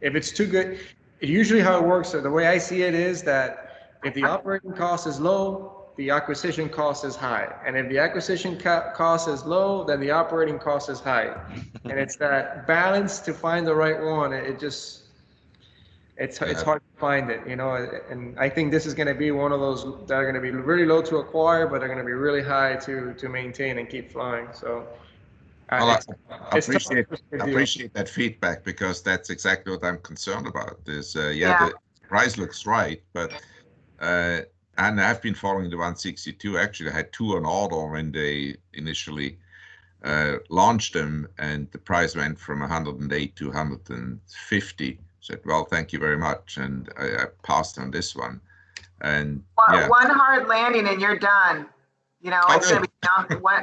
If it's too good, usually how it works, the way I see it is that if the operating cost is low, the acquisition cost is high. And if the acquisition cost is low, then the operating cost is high. And it's that balance to find the right one. It's hard to find it, and I think this is going to be one of those that are going to be really low to acquire, but they're going to be really high to maintain and keep flying. So I appreciate that feedback, because that's exactly what I'm concerned about. Is the price looks right, but and I've been following the 162. Actually, I had two on order when they initially launched them, and the price went from 108 to 150. Said, well, thank you very much, and I passed on this one. And one hard landing and you're done. It's going to be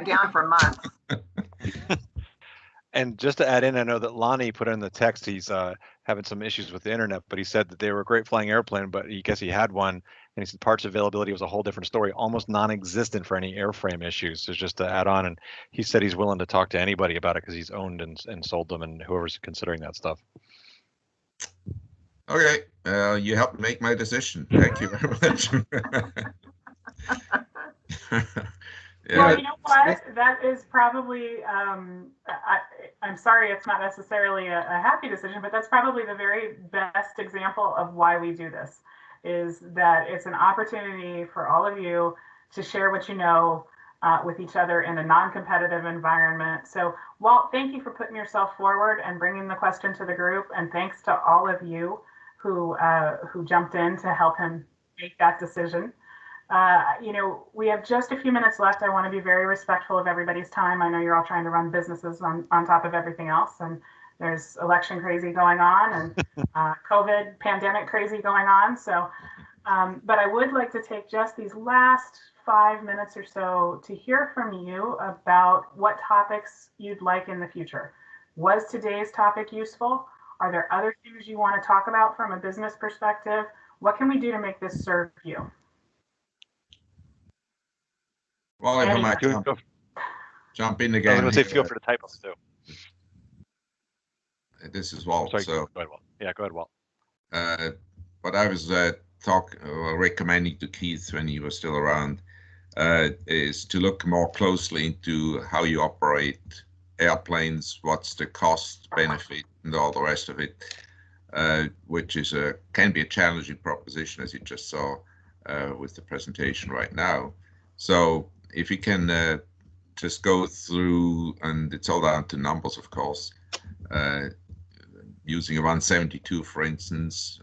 down for months. And just to add in, I know that Lonnie put in the text he's having some issues with the internet, but he said that they were a great flying airplane, but he guess he had one, and he said parts availability was a whole different story, almost non-existent for any airframe issues. So just to add on, and he said he's willing to talk to anybody about it because he's owned and sold them, and whoever's considering that stuff. Okay, you helped make my decision. Thank you very much. Well, you know what? That is probably, I'm sorry, it's not necessarily a happy decision, but that's probably the very best example of why we do this, is that it's an opportunity for all of you to share what you know with each other in a non-competitive environment. So, Walt, thank you for putting yourself forward and bringing the question to the group, and thanks to all of you who jumped in to help him make that decision. We have just a few minutes left. I want to be very respectful of everybody's time. I know you're all trying to run businesses on top of everything else, and There's election crazy going on and COVID pandemic crazy going on. So, but I would like to take just these last 5 minutes or so to hear from you about what topics you'd like in the future. Was today's topic useful? Are there other things you want to talk about from a business perspective? What can we do to make this serve you? Well, if I might jump in again. I was going to say feel free to type them too. This is Walt. Sorry, so, go ahead, Walt. Yeah, go ahead, Walt. What I was recommending to Keith when he was still around is to look more closely into how you operate airplanes, what's the cost, benefit, and all the rest of it, which is can be a challenging proposition, as you just saw with the presentation right now. So if you can just go through, and it's all down to numbers, of course, using a 172, for instance,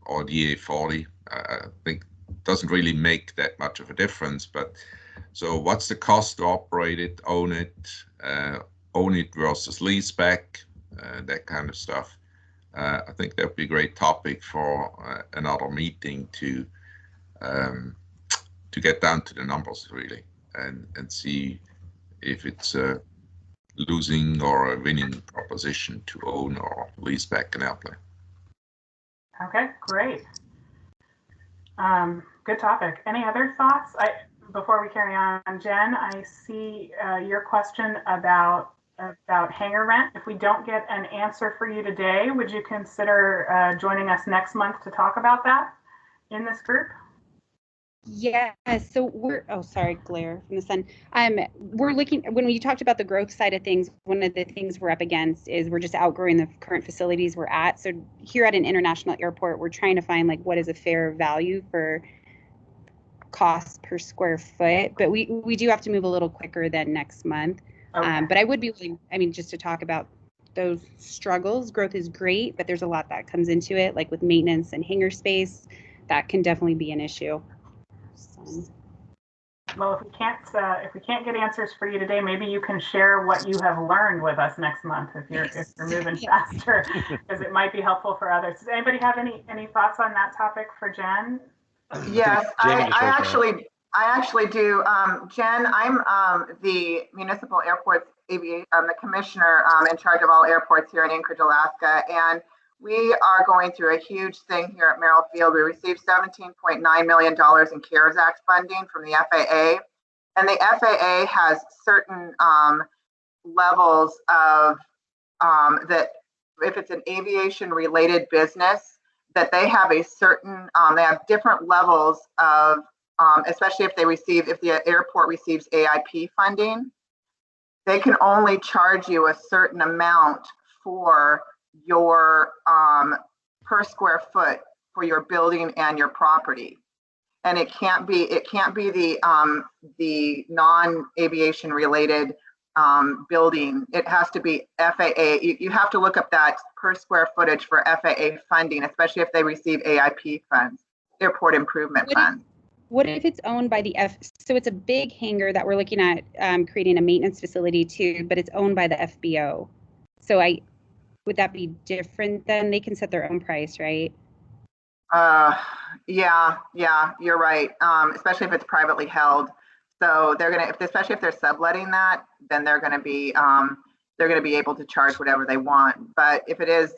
or the A40, I think doesn't really make that much of a difference. But so what's the cost to operate it, own it versus leaseback, that kind of stuff. I think that would be a great topic for another meeting to get down to the numbers really, and see if it's a losing or a winning proposition to own or lease back an airplane. Okay, great. Good topic. Any other thoughts? Before we carry on, Jen, I see your question about hangar rent. If we don't get an answer for you today, would you consider joining us next month to talk about that in this group? Yeah, so sorry, glare from the sun. We're looking, when you talked about the growth side of things, one of the things we're up against is we're just outgrowing the current facilities we're at. So here at an international airport, we're trying to find like what is a fair value for cost per square foot, but we do have to move a little quicker than next month. Okay. But I would be willing, just to talk about those struggles. Growth is great, but there's a lot that comes into it, like with maintenance and hangar space, that can definitely be an issue. Well, if we can't get answers for you today, maybe you can share what you have learned with us next month if you're moving faster, because it might be helpful for others. Does anybody have any thoughts on that topic for Jen? Yes, I actually do. Jen, I'm the Municipal Airports Aviation, the commissioner in charge of all airports here in Anchorage, Alaska, and we are going through a huge thing here at Merrill Field. We received $17.9 million in CARES Act funding from the FAA. And the FAA has certain levels of that if it's an aviation related business, that they have a certain, they have different levels of, especially if the airport receives AIP funding, they can only charge you a certain amount for your per square foot for your building and your property, and it can't be the non-aviation related building. It has to be FAA. You have to look up that per square footage for FAA funding, especially if they receive AIP funds, Airport Improvement Fund. What if it's owned by so it's a big hangar that we're looking at creating a maintenance facility too, but it's owned by the FBO. So would that be different then? They can set their own price, right? Yeah, you're right. Especially if it's privately held. So they're gonna, especially if they're subletting that, then they're gonna be able to charge whatever they want. But if it is,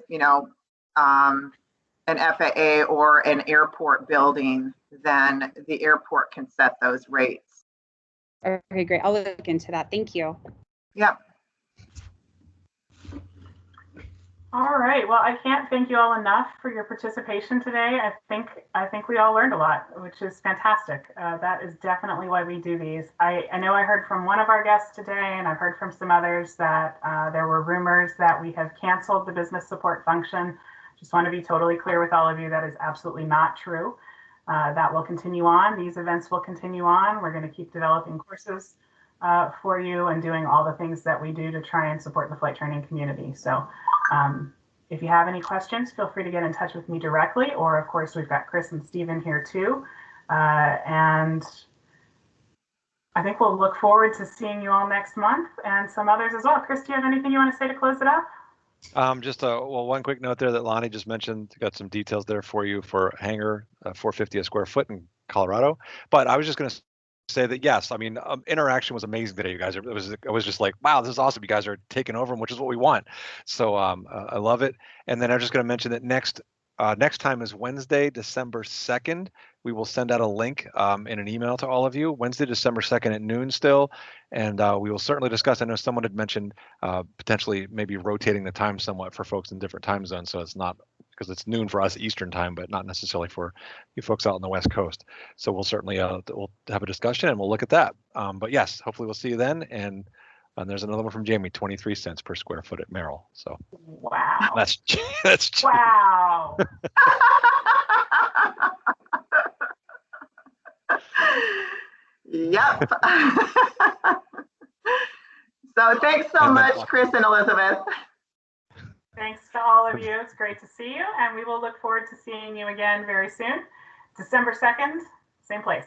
an FAA or an airport building, then the airport can set those rates. Okay, great. I'll look into that. Thank you. Yep. All right. Well, I can't thank you all enough for your participation today. I think we all learned a lot, which is fantastic. That is definitely why we do these. I know I heard from one of our guests today, and I've heard from some others that there were rumors that we have canceled the business support function. Just want to be totally clear with all of you, that is absolutely not true. That will continue on. These events will continue on. We're going to keep developing courses for you and doing all the things that we do to try and support the flight training community. So if you have any questions, feel free to get in touch with me directly, or of course we've got Chris and Stephen here too. And I think we'll look forward to seeing you all next month, and some others as well. Chris, do you have anything you want to say to close it up? Just one quick note there that Lonnie just mentioned. Got some details there for you for hangar, $450 a square foot in Colorado. But I was just going to say that yes, I mean, interaction was amazing today, you guys. It was just like, wow, this is awesome. You guys are taking over, which is what we want. So I love it. And then I'm just going to mention that next time is Wednesday, December 2nd. We will send out a link in an email to all of you, Wednesday, December 2nd at noon still. And we will certainly discuss. I know someone had mentioned potentially maybe rotating the time somewhat for folks in different time zones. So it's not, because it's noon for us Eastern time, but not necessarily for you folks out on the West Coast. So we'll certainly we'll have a discussion and we'll look at that. But yes, hopefully we'll see you then. And there's another one from Jamie, 23 cents per square foot at Merrill. So Wow. that's Wow. Yep. So thanks so much, Chris and Elizabeth. Thanks to all of you. It's great to see you, and we will look forward to seeing you again very soon. December 2nd, same place.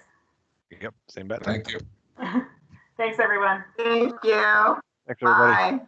Yep, same bet. Thank you. Thanks, everyone. Thank you. Thanks, everybody. Bye.